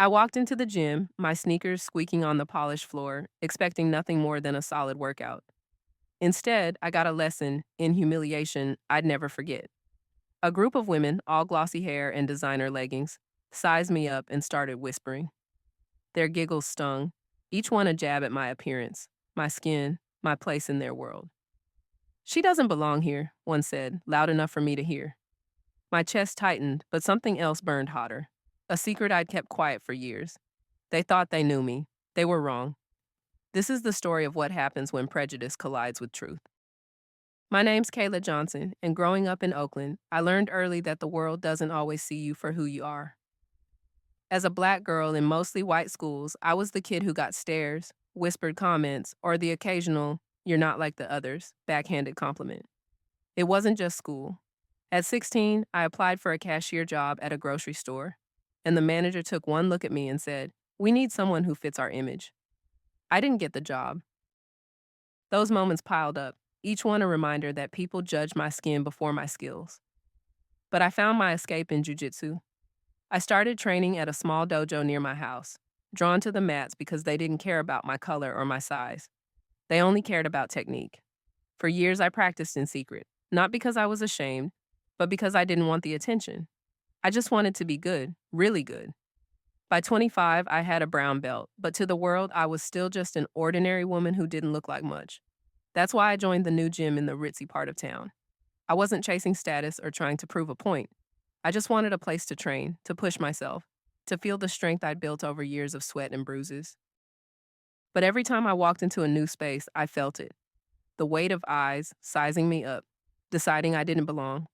I walked into the gym, my sneakers squeaking on the polished floor, expecting nothing more than a solid workout. Instead, I got a lesson in humiliation I'd never forget. A group of women, all glossy hair and designer leggings, sized me up and started whispering. Their giggles stung, each one a jab at my appearance, my skin, my place in their world. She doesn't belong here, one said, loud enough for me to hear. My chest tightened, but something else burned hotter. A secret I'd kept quiet for years. They thought they knew me. They were wrong. This is the story of what happens when prejudice collides with truth. My name's Kayla Johnson, and growing up in Oakland, I learned early that the world doesn't always see you for who you are. As a black girl in mostly white schools, I was the kid who got stares, whispered comments, or the occasional, "you're not like the others," backhanded compliment. It wasn't just school. At 16, I applied for a cashier job at a grocery store, and the manager took one look at me and said, "We need someone who fits our image." I didn't get the job. Those moments piled up, each one a reminder that people judged my skin before my skills. But I found my escape in jujitsu. I started training at a small dojo near my house, drawn to the mats because they didn't care about my color or my size. They only cared about technique. For years, I practiced in secret, not because I was ashamed, but because I didn't want the attention. I just wanted to be good, really good. By 25, I had a brown belt, but to the world, I was still just an ordinary woman who didn't look like much. That's why I joined the new gym in the ritzy part of town. I wasn't chasing status or trying to prove a point. I just wanted a place to train, to push myself, to feel the strength I'd built over years of sweat and bruises. But every time I walked into a new space, I felt it. The weight of eyes sizing me up, deciding I didn't belong.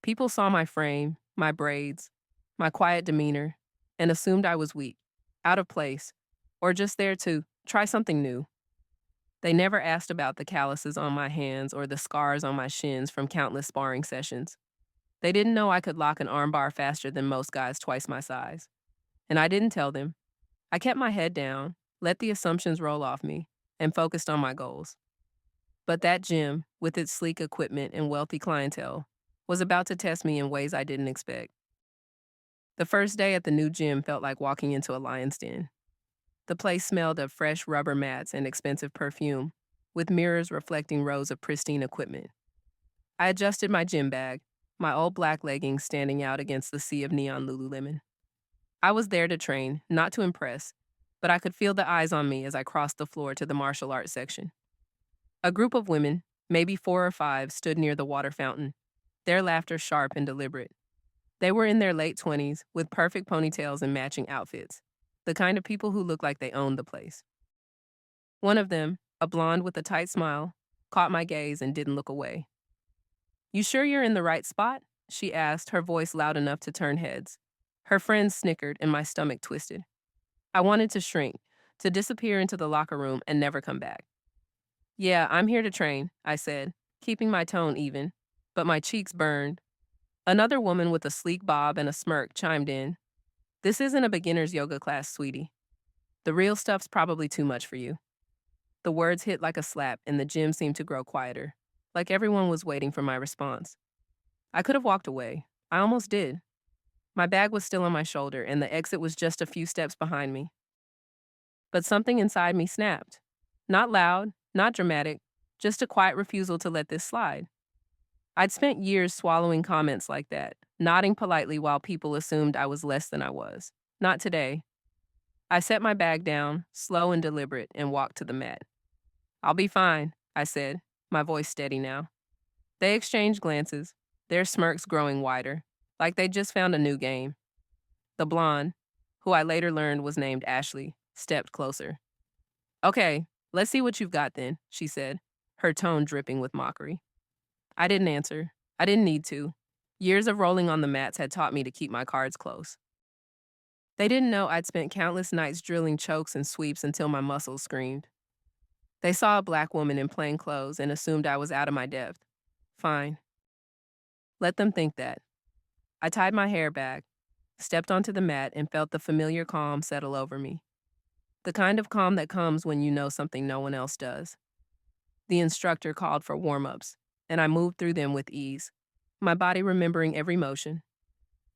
People saw my frame, my braids, my quiet demeanor, and assumed I was weak, out of place, or just there to try something new. They never asked about the calluses on my hands or the scars on my shins from countless sparring sessions. They didn't know I could lock an armbar faster than most guys twice my size. And I didn't tell them. I kept my head down, let the assumptions roll off me, and focused on my goals. But that gym, with its sleek equipment and wealthy clientele, was about to test me in ways I didn't expect. The first day at the new gym felt like walking into a lion's den. The place smelled of fresh rubber mats and expensive perfume, with mirrors reflecting rows of pristine equipment. I adjusted my gym bag, my old black leggings standing out against the sea of neon Lululemon. I was there to train, not to impress, but I could feel the eyes on me as I crossed the floor to the martial arts section. A group of women, maybe 4 or 5, stood near the water fountain, their laughter sharp and deliberate. They were in their late 20s, with perfect ponytails and matching outfits, the kind of people who look like they owned the place. One of them, a blonde with a tight smile, caught my gaze and didn't look away. "You sure you're in the right spot?" she asked, her voice loud enough to turn heads. Her friends snickered and my stomach twisted. I wanted to shrink, to disappear into the locker room and never come back. "Yeah, I'm here to train," I said, keeping my tone even, but my cheeks burned. Another woman with a sleek bob and a smirk chimed in. "This isn't a beginner's yoga class, sweetie. The real stuff's probably too much for you." The words hit like a slap, and the gym seemed to grow quieter, like everyone was waiting for my response. I could have walked away. I almost did. My bag was still on my shoulder, and the exit was just a few steps behind me. But something inside me snapped. Not loud, not dramatic, just a quiet refusal to let this slide. I'd spent years swallowing comments like that, nodding politely while people assumed I was less than I was. Not today. I set my bag down, slow and deliberate, and walked to the mat. "I'll be fine," I said, my voice steady now. They exchanged glances, their smirks growing wider, like they'd just found a new game. The blonde, who I later learned was named Ashley, stepped closer. "Okay, let's see what you've got then," she said, her tone dripping with mockery. I didn't answer. I didn't need to. Years of rolling on the mats had taught me to keep my cards close. They didn't know I'd spent countless nights drilling chokes and sweeps until my muscles screamed. They saw a black woman in plain clothes and assumed I was out of my depth. Fine. Let them think that. I tied my hair back, stepped onto the mat, and felt the familiar calm settle over me. The kind of calm that comes when you know something no one else does. The instructor called for warm-ups, and I moved through them with ease, my body remembering every motion.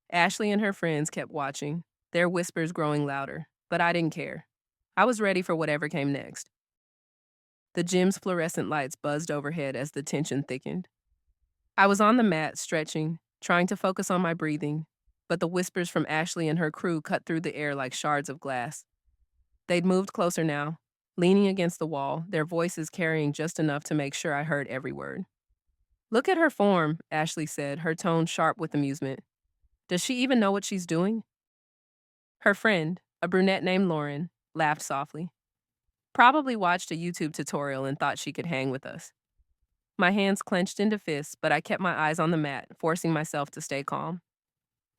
Ashley and her friends kept watching, their whispers growing louder, but I didn't care. I was ready for whatever came next. The gym's fluorescent lights buzzed overhead as the tension thickened. I was on the mat, stretching, trying to focus on my breathing, but the whispers from Ashley and her crew cut through the air like shards of glass. They'd moved closer now, leaning against the wall, their voices carrying just enough to make sure I heard every word. "Look at her form," Ashley said, her tone sharp with amusement. "Does she even know what she's doing?" Her friend, a brunette named Lauren, laughed softly. "Probably watched a YouTube tutorial and thought she could hang with us." My hands clenched into fists, but I kept my eyes on the mat, forcing myself to stay calm.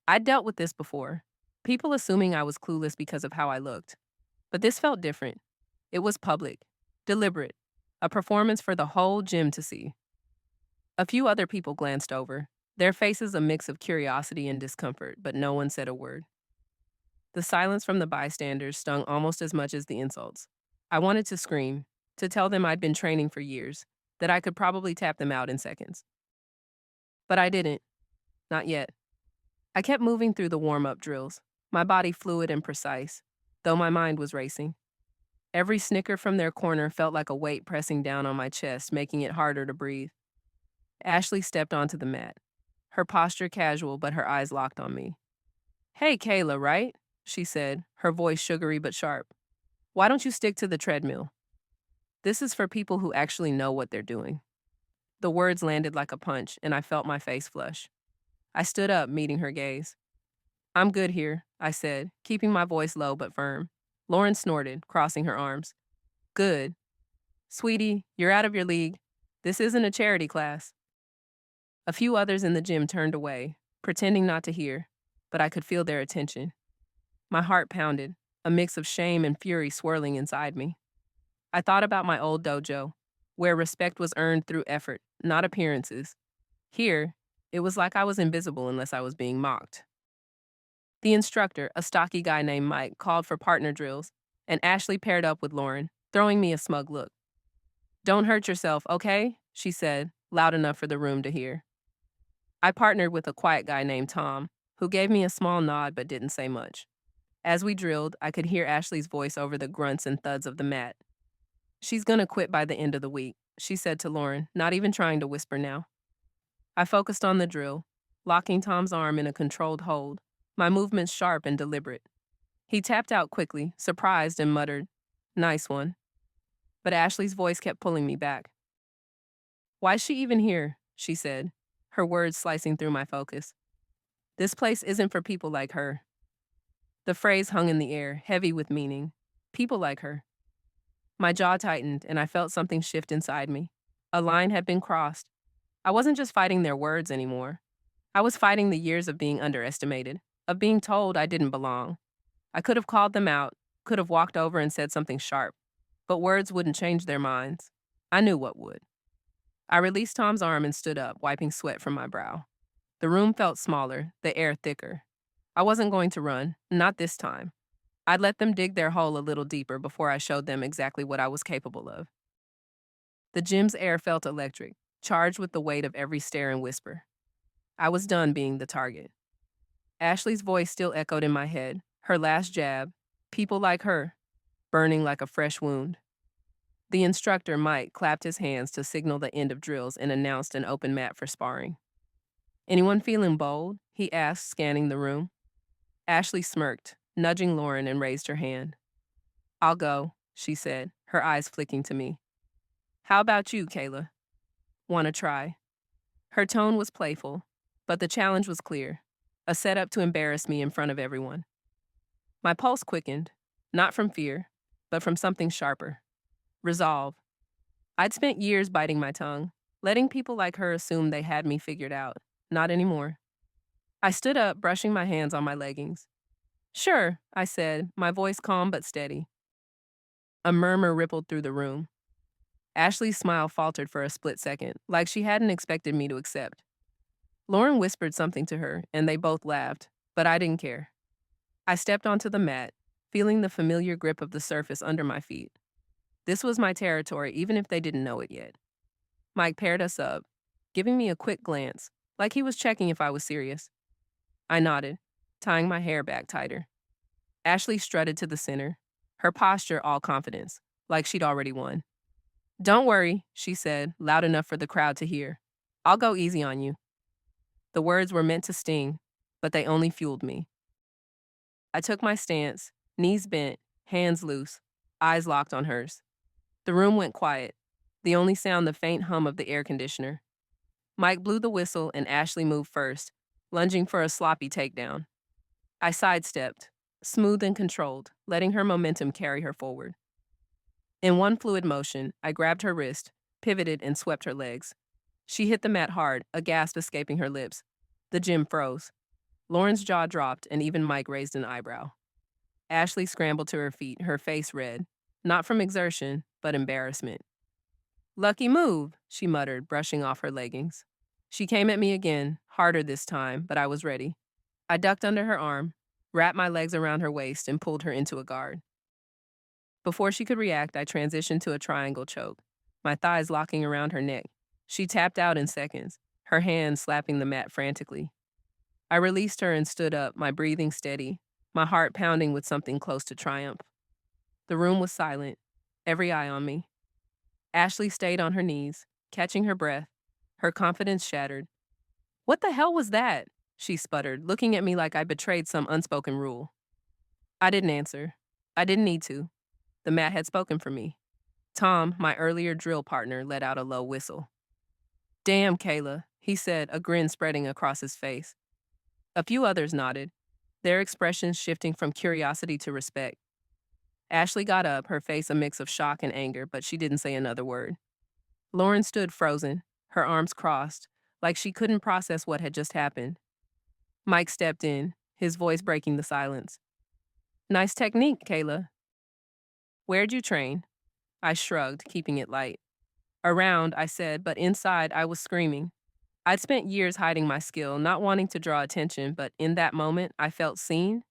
I'd dealt with this before, people assuming I was clueless because of how I looked. But this felt different. It was public, deliberate, a performance for the whole gym to see. A few other people glanced over, their faces a mix of curiosity and discomfort, but no one said a word. The silence from the bystanders stung almost as much as the insults. I wanted to scream, to tell them I'd been training for years, that I could probably tap them out in seconds. But I didn't. Not yet. I kept moving through the warm-up drills, my body fluid and precise, though my mind was racing. Every snicker from their corner felt like a weight pressing down on my chest, making it harder to breathe. Ashley stepped onto the mat, her posture casual but her eyes locked on me. "Hey, Kayla, right?" she said, her voice sugary but sharp. "Why don't you stick to the treadmill? This is for people who actually know what they're doing." The words landed like a punch, and I felt my face flush. I stood up, meeting her gaze. "I'm good here," I said, keeping my voice low but firm. Lauren snorted, crossing her arms. "Good. Sweetie, you're out of your league. This isn't a charity class." A few others in the gym turned away, pretending not to hear, but I could feel their attention. My heart pounded, a mix of shame and fury swirling inside me. I thought about my old dojo, where respect was earned through effort, not appearances. Here, it was like I was invisible unless I was being mocked. The instructor, a stocky guy named Mike, called for partner drills, and Ashley paired up with Lauren, throwing me a smug look. "Don't hurt yourself, okay?" she said, loud enough for the room to hear. I partnered with a quiet guy named Tom, who gave me a small nod but didn't say much. As we drilled, I could hear Ashley's voice over the grunts and thuds of the mat. "She's gonna quit by the end of the week," she said to Lauren, not even trying to whisper now. I focused on the drill, locking Tom's arm in a controlled hold, my movements sharp and deliberate. He tapped out quickly, surprised, and muttered, "Nice one." But Ashley's voice kept pulling me back. "Why's she even here?" she said, her words slicing through my focus. "This place isn't for people like her." The phrase hung in the air, heavy with meaning. People like her. My jaw tightened, and I felt something shift inside me. A line had been crossed. I wasn't just fighting their words anymore. I was fighting the years of being underestimated, of being told I didn't belong. I could have called them out, could have walked over and said something sharp, but words wouldn't change their minds. I knew what would. I released Tom's arm and stood up, wiping sweat from my brow. The room felt smaller, the air thicker. I wasn't going to run, not this time. I'd let them dig their hole a little deeper before I showed them exactly what I was capable of. The gym's air felt electric, charged with the weight of every stare and whisper. I was done being the target. Ashley's voice still echoed in my head, her last jab, people like her, burning like a fresh wound. The instructor, Mike, clapped his hands to signal the end of drills and announced an open mat for sparring. "Anyone feeling bold?" he asked, scanning the room. Ashley smirked, nudging Lauren, and raised her hand. "I'll go," she said, her eyes flicking to me. "How about you, Kayla? Want to try?" Her tone was playful, but the challenge was clear, a setup to embarrass me in front of everyone. My pulse quickened, not from fear, but from something sharper. Resolve. I'd spent years biting my tongue, letting people like her assume they had me figured out. Not anymore. I stood up, brushing my hands on my leggings. "Sure," I said, my voice calm but steady. A murmur rippled through the room. Ashley's smile faltered for a split second, like she hadn't expected me to accept. Lauren whispered something to her, and they both laughed, but I didn't care. I stepped onto the mat, feeling the familiar grip of the surface under my feet. This was my territory, even if they didn't know it yet. Mike paired us up, giving me a quick glance, like he was checking if I was serious. I nodded, tying my hair back tighter. Ashley strutted to the center, her posture all confidence, like she'd already won. "Don't worry," she said, loud enough for the crowd to hear. "I'll go easy on you." The words were meant to sting, but they only fueled me. I took my stance, knees bent, hands loose, eyes locked on hers. The room went quiet, the only sound the faint hum of the air conditioner. Mike blew the whistle and Ashley moved first, lunging for a sloppy takedown. I sidestepped, smooth and controlled, letting her momentum carry her forward. In one fluid motion, I grabbed her wrist, pivoted, and swept her legs. She hit the mat hard, a gasp escaping her lips. The gym froze. Lauren's jaw dropped, and even Mike raised an eyebrow. Ashley scrambled to her feet, her face red, not from exertion, but embarrassment. "Lucky move," she muttered, brushing off her leggings. She came at me again, harder this time, but I was ready. I ducked under her arm, wrapped my legs around her waist, and pulled her into a guard. Before she could react, I transitioned to a triangle choke, my thighs locking around her neck. She tapped out in seconds, her hands slapping the mat frantically. I released her and stood up, my breathing steady, my heart pounding with something close to triumph. The room was silent, every eye on me. Ashley stayed on her knees, catching her breath, her confidence shattered. "What the hell was that?" she sputtered, looking at me like I betrayed some unspoken rule. I didn't answer. I didn't need to. The mat had spoken for me. Tom, my earlier drill partner, let out a low whistle. "Damn, Kayla," he said, a grin spreading across his face. A few others nodded, their expressions shifting from curiosity to respect. Ashley got up, her face a mix of shock and anger, but she didn't say another word. Lauren stood frozen, her arms crossed, like she couldn't process what had just happened. Mike stepped in, his voice breaking the silence. "Nice technique, Kayla." "Where'd you train?" I shrugged, keeping it light. "Around," I said, but inside I was screaming. I'd spent years hiding my skill, not wanting to draw attention, but in that moment I felt seen.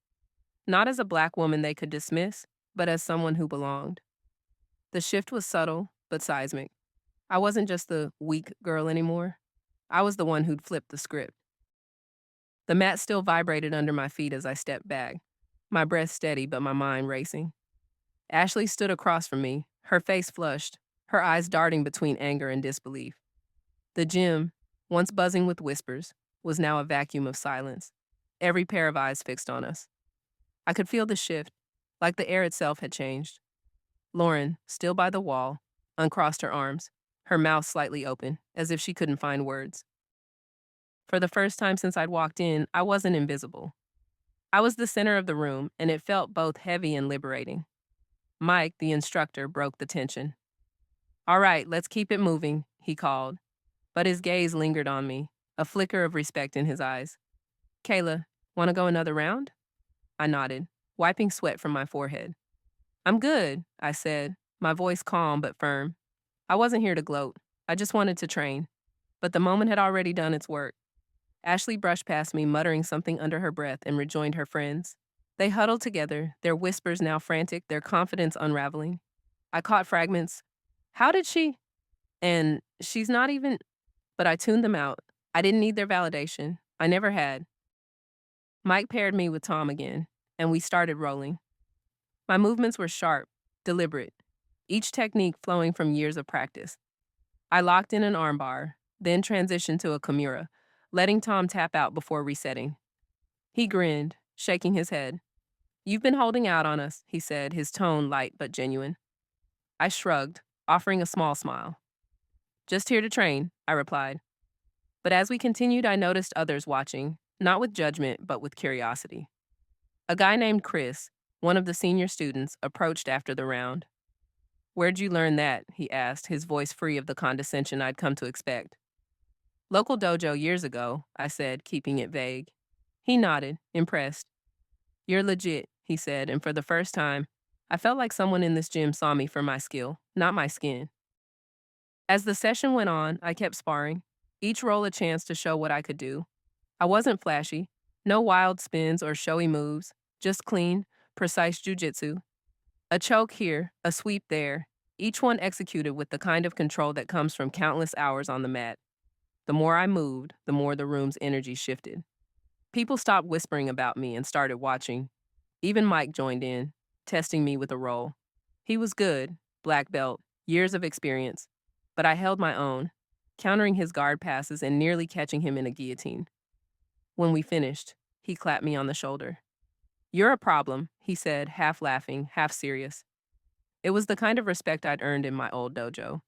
Not as a black woman they could dismiss, but as someone who belonged. The shift was subtle, but seismic. I wasn't just the weak girl anymore. I was the one who'd flipped the script. The mat still vibrated under my feet as I stepped back, my breath steady but my mind racing. Ashley stood across from me, her face flushed, her eyes darting between anger and disbelief. The gym, once buzzing with whispers, was now a vacuum of silence, every pair of eyes fixed on us. I could feel the shift, like the air itself had changed. Lauren, still by the wall, uncrossed her arms, her mouth slightly open, as if she couldn't find words. For the first time since I'd walked in, I wasn't invisible. I was the center of the room, and it felt both heavy and liberating. Mike, the instructor, broke the tension. "All right, let's keep it moving," he called, but his gaze lingered on me, a flicker of respect in his eyes. "Kayla, want to go another round?" I nodded, wiping sweat from my forehead. "I'm good," I said, my voice calm but firm. I wasn't here to gloat. I just wanted to train. But the moment had already done its work. Ashley brushed past me, muttering something under her breath, and rejoined her friends. They huddled together, their whispers now frantic, their confidence unraveling. I caught fragments. "How did she?" And "She's not even..." But I tuned them out. I didn't need their validation. I never had. Mike paired me with Tom again, and we started rolling. My movements were sharp, deliberate, each technique flowing from years of practice. I locked in an armbar, then transitioned to a Kimura, letting Tom tap out before resetting. He grinned, shaking his head. "You've been holding out on us," he said, his tone light but genuine. I shrugged, offering a small smile. "Just here to train," I replied. But as we continued, I noticed others watching, not with judgment, but with curiosity. A guy named Chris, one of the senior students, approached after the round. "Where'd you learn that?" he asked, his voice free of the condescension I'd come to expect. "Local dojo years ago," I said, keeping it vague. He nodded, impressed. "You're legit," he said, and for the first time, I felt like someone in this gym saw me for my skill, not my skin. As the session went on, I kept sparring, each roll a chance to show what I could do. I wasn't flashy, no wild spins or showy moves, just clean, precise jujitsu. A choke here, a sweep there, each one executed with the kind of control that comes from countless hours on the mat. The more I moved, the more the room's energy shifted. People stopped whispering about me and started watching, Even Mike joined in, testing me with a roll. He was good, black belt, years of experience, but I held my own, countering his guard passes and nearly catching him in a guillotine. When we finished, he clapped me on the shoulder. "You're a problem," he said, half laughing, half serious. It was the kind of respect I'd earned in my old dojo.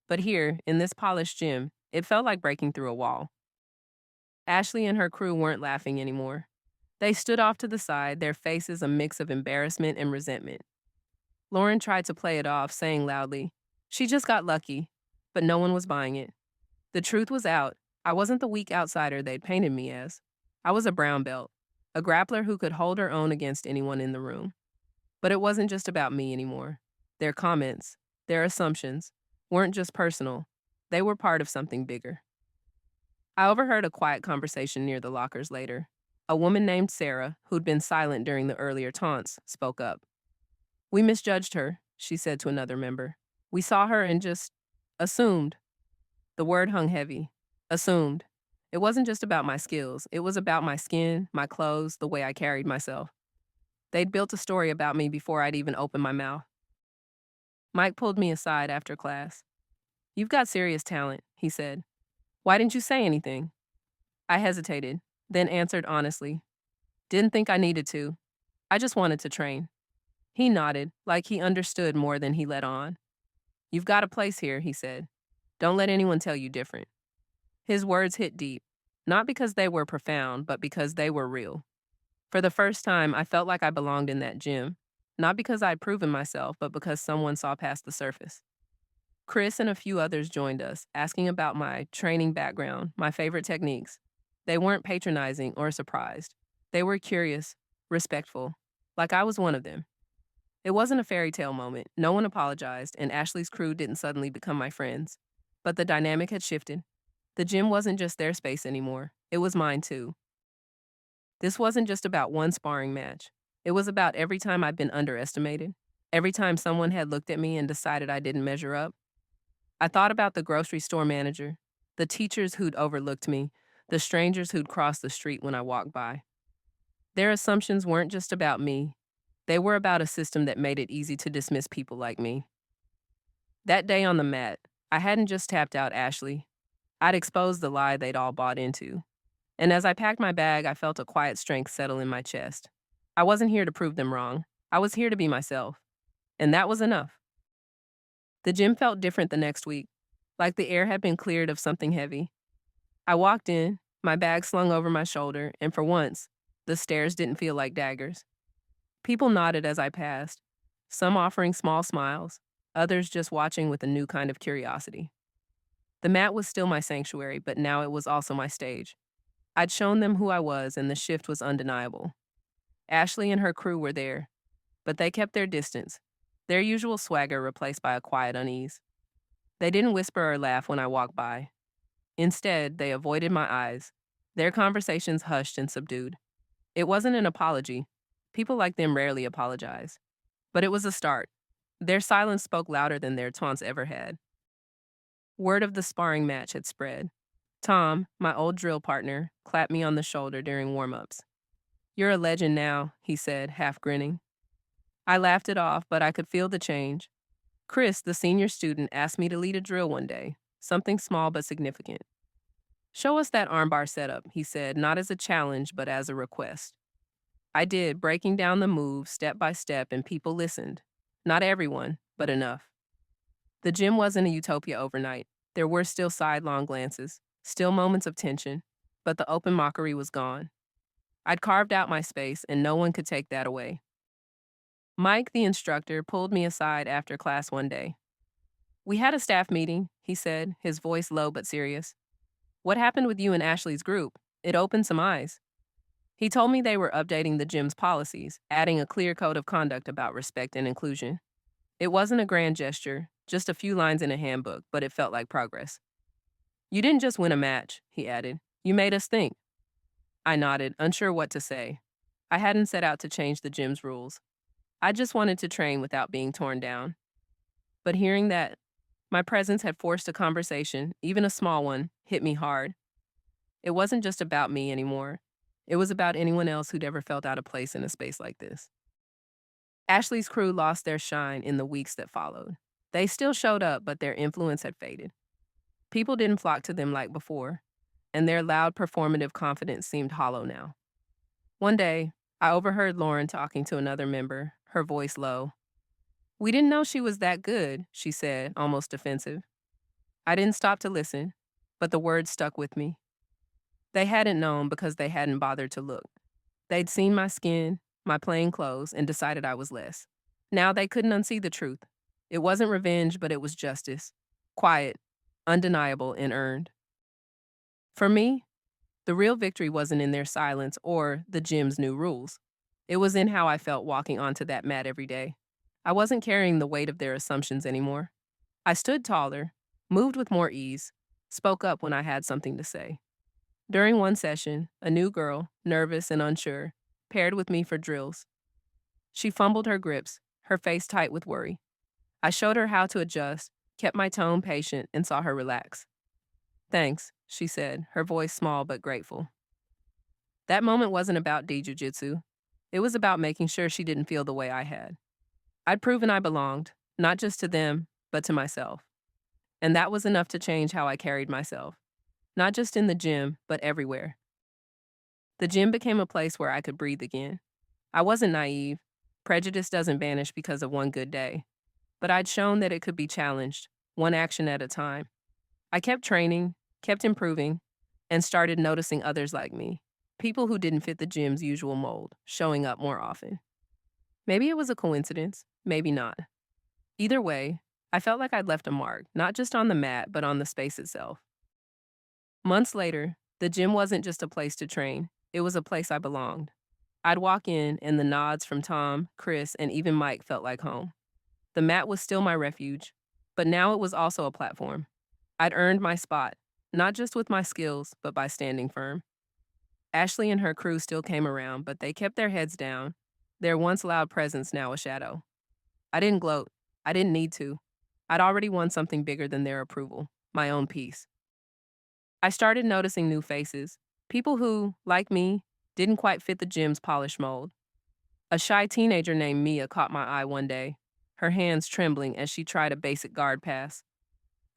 But here, in this polished gym, it felt like breaking through a wall. Ashley and her crew weren't laughing anymore. They stood off to the side, their faces a mix of embarrassment and resentment. Lauren tried to play it off, saying loudly, "She just got lucky," but no one was buying it. The truth was out. I wasn't the weak outsider they'd painted me as. I was a brown belt, a grappler who could hold her own against anyone in the room. But it wasn't just about me anymore. Their comments, their assumptions, weren't just personal. They were part of something bigger. I overheard a quiet conversation near the lockers later. A woman named Sarah, who'd been silent during the earlier taunts, spoke up. "We misjudged her," she said to another member. "We saw her and just assumed." The word hung heavy. Assumed. It wasn't just about my skills. It was about my skin, my clothes, the way I carried myself. They'd built a story about me before I'd even opened my mouth. Mike pulled me aside after class. "You've got serious talent," he said. "Why didn't you say anything?" I hesitated, then answered honestly. "Didn't think I needed to. I just wanted to train." He nodded, like he understood more than he let on. "You've got a place here," he said. "Don't let anyone tell you different." His words hit deep, not because they were profound, but because they were real. For the first time, I felt like I belonged in that gym, not because I'd proven myself, but because someone saw past the surface. Chris and a few others joined us, asking about my training background, my favorite techniques. They weren't patronizing or surprised. They were curious, respectful, like I was one of them. It wasn't a fairy tale moment. No one apologized, and Ashley's crew didn't suddenly become my friends. But the dynamic had shifted. The gym wasn't just their space anymore. It was mine too. This wasn't just about one sparring match. It was about every time I'd been underestimated, every time someone had looked at me and decided I didn't measure up. I thought about the grocery store manager, the teachers who'd overlooked me, the strangers who'd crossed the street when I walked by. Their assumptions weren't just about me. They were about a system that made it easy to dismiss people like me. That day on the mat, I hadn't just tapped out Ashley. I'd exposed the lie they'd all bought into. And as I packed my bag, I felt a quiet strength settle in my chest. I wasn't here to prove them wrong. I was here to be myself. And that was enough. The gym felt different the next week, like the air had been cleared of something heavy. I walked in, my bag slung over my shoulder, and for once, the stares didn't feel like daggers. People nodded as I passed, some offering small smiles, others just watching with a new kind of curiosity. The mat was still my sanctuary, but now it was also my stage. I'd shown them who I was, and the shift was undeniable. Ashley and her crew were there, but they kept their distance, their usual swagger replaced by a quiet unease. They didn't whisper or laugh when I walked by. Instead, they avoided my eyes, their conversations hushed and subdued. It wasn't an apology. People like them rarely apologize. But it was a start. Their silence spoke louder than their taunts ever had. Word of the sparring match had spread. Tom, my old drill partner, clapped me on the shoulder during warm-ups. "You're a legend now," he said, half grinning. I laughed it off, but I could feel the change. Chris, the senior student, asked me to lead a drill one day, something small but significant. "Show us that armbar setup," he said, not as a challenge, but as a request. I did, breaking down the moves step by step, and people listened. Not everyone, but enough. The gym wasn't a utopia overnight. There were still sidelong glances, still moments of tension, but the open mockery was gone. I'd carved out my space, and no one could take that away. Mike, the instructor, pulled me aside after class one day. "We had a staff meeting," he said, his voice low but serious. "What happened with you and Ashley's group? It opened some eyes." He told me they were updating the gym's policies, adding a clear code of conduct about respect and inclusion. It wasn't a grand gesture, just a few lines in a handbook, but it felt like progress. "You didn't just win a match," he added. "You made us think." I nodded, unsure what to say. I hadn't set out to change the gym's rules. I just wanted to train without being torn down. But hearing that my presence had forced a conversation, even a small one, hit me hard. It wasn't just about me anymore. It was about anyone else who'd ever felt out of place in a space like this. Ashley's crew lost their shine in the weeks that followed. They still showed up, but their influence had faded. People didn't flock to them like before, and their loud performative confidence seemed hollow now. One day, I overheard Lauren talking to another member, her voice low. "We didn't know she was that good," she said, almost defensive. I didn't stop to listen, but the words stuck with me. They hadn't known because they hadn't bothered to look. They'd seen my skin, my plain clothes, and decided I was less. Now they couldn't unsee the truth. It wasn't revenge, but it was justice. Quiet, undeniable, and earned. For me, the real victory wasn't in their silence or the gym's new rules. It was in how I felt walking onto that mat every day. I wasn't carrying the weight of their assumptions anymore. I stood taller, moved with more ease, spoke up when I had something to say. During one session, a new girl, nervous and unsure, paired with me for drills. She fumbled her grips, her face tight with worry. I showed her how to adjust, kept my tone patient, and saw her relax. "Thanks," she said, her voice small but grateful. That moment wasn't about jujitsu. It was about making sure she didn't feel the way I had. I'd proven I belonged, not just to them, but to myself. And that was enough to change how I carried myself. Not just in the gym, but everywhere. The gym became a place where I could breathe again. I wasn't naive. Prejudice doesn't vanish because of one good day. But I'd shown that it could be challenged, one action at a time. I kept training, kept improving, and started noticing others like me. People who didn't fit the gym's usual mold, showing up more often. Maybe it was a coincidence, maybe not. Either way, I felt like I'd left a mark, not just on the mat, but on the space itself. Months later, the gym wasn't just a place to train, it was a place I belonged. I'd walk in, and the nods from Tom, Chris, and even Mike felt like home. The mat was still my refuge, but now it was also a platform. I'd earned my spot, not just with my skills, but by standing firm. Ashley and her crew still came around, but they kept their heads down, their once loud presence now a shadow. I didn't gloat. I didn't need to. I'd already won something bigger than their approval, my own peace. I started noticing new faces, people who, like me, didn't quite fit the gym's polished mold. A shy teenager named Mia caught my eye one day, her hands trembling as she tried a basic guard pass.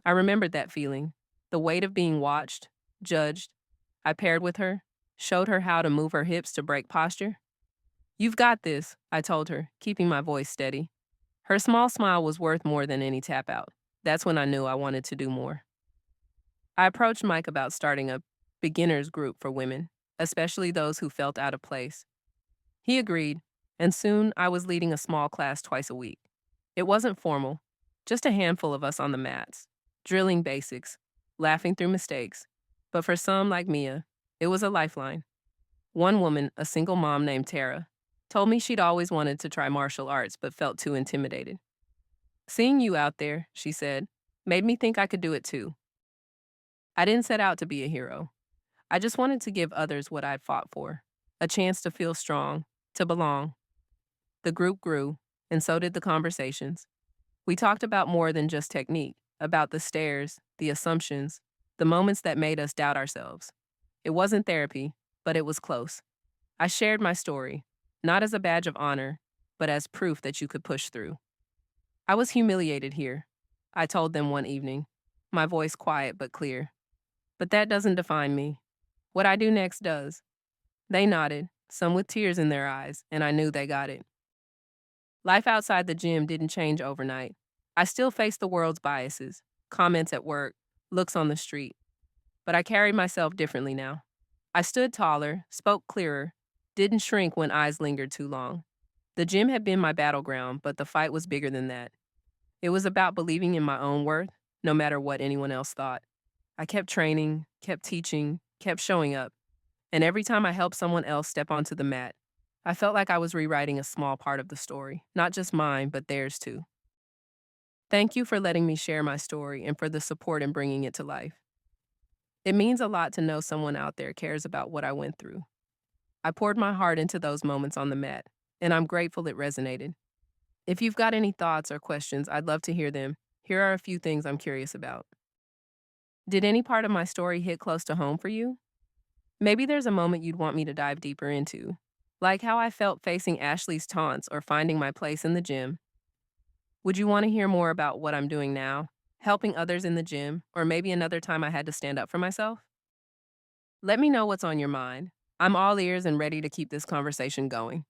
I remembered that feeling, the weight of being watched, judged. I paired with her, showed her how to move her hips to break posture. "You've got this," I told her, keeping my voice steady. Her small smile was worth more than any tap out. That's when I knew I wanted to do more. I approached Mike about starting a beginners group for women, especially those who felt out of place. He agreed, and soon I was leading a small class twice a week. It wasn't formal, just a handful of us on the mats, drilling basics, laughing through mistakes. But for some like Mia, it was a lifeline. One woman, a single mom named Tara, told me she'd always wanted to try martial arts but felt too intimidated. "Seeing you out there," she said, "made me think I could do it too." I didn't set out to be a hero. I just wanted to give others what I'd fought for, a chance to feel strong, to belong. The group grew, and so did the conversations. We talked about more than just technique, about the stares, the assumptions, the moments that made us doubt ourselves. It wasn't therapy, but it was close. I shared my story, not as a badge of honor, but as proof that you could push through. "I was humiliated here," I told them one evening, my voice quiet but clear. "But that doesn't define me. What I do next does." They nodded, some with tears in their eyes, and I knew they got it. Life outside the gym didn't change overnight. I still faced the world's biases, comments at work, looks on the street. But I carried myself differently now. I stood taller, spoke clearer, didn't shrink when eyes lingered too long. The gym had been my battleground, but the fight was bigger than that. It was about believing in my own worth, no matter what anyone else thought. I kept training, kept teaching, kept showing up. And every time I helped someone else step onto the mat, I felt like I was rewriting a small part of the story, not just mine, but theirs too. Thank you for letting me share my story and for the support in bringing it to life. It means a lot to know someone out there cares about what I went through. I poured my heart into those moments on the mat, and I'm grateful it resonated. If you've got any thoughts or questions, I'd love to hear them. Here are a few things I'm curious about. Did any part of my story hit close to home for you? Maybe there's a moment you'd want me to dive deeper into. like how I felt facing Ashley's taunts or finding my place in the gym. Would you want to hear more about what I'm doing now, helping others in the gym, or maybe another time I had to stand up for myself? Let me know what's on your mind. I'm all ears and ready to keep this conversation going.